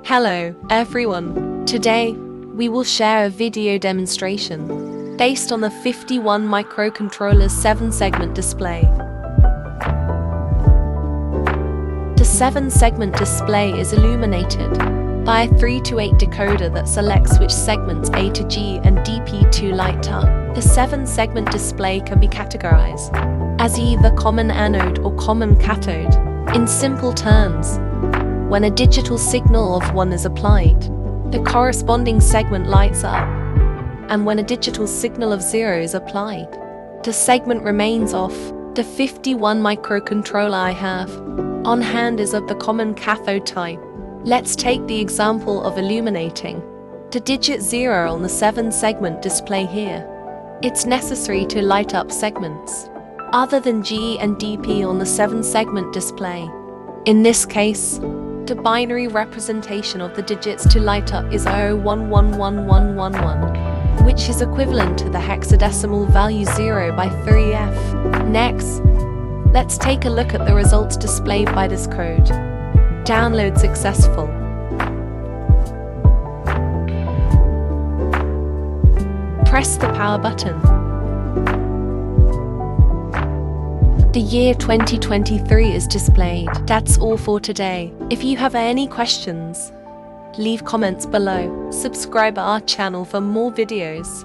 Hello, everyone. Today, we will share a video demonstration based on the 51 microcontroller's 7-segment display. The 7-segment display is illuminated by a 3 to 8 decoder that selects which segments A to G and DP to light up. The 7-segment display can be categorized as either common anode or common cathode. In simple terms, when a digital signal of 1 is applied, the corresponding segment lights up, and when a digital signal of 0 is applied, the segment remains off. The 51 microcontroller I have on hand is of the common cathode type. Let's take the example of illuminating the digit 0 on the 7-segment display here. It's necessary to light up segments other than G and DP on the 7-segment display. In this case, the binary representation of the digits to light up is 0111111, which is equivalent to the hexadecimal value 0 by 3F. Next, let's take a look at the results displayed by this code. Download successful. Press the power button. The year 2023 is displayed. That's all for today. If you have any questions, leave comments below. Subscribe our channel for more videos.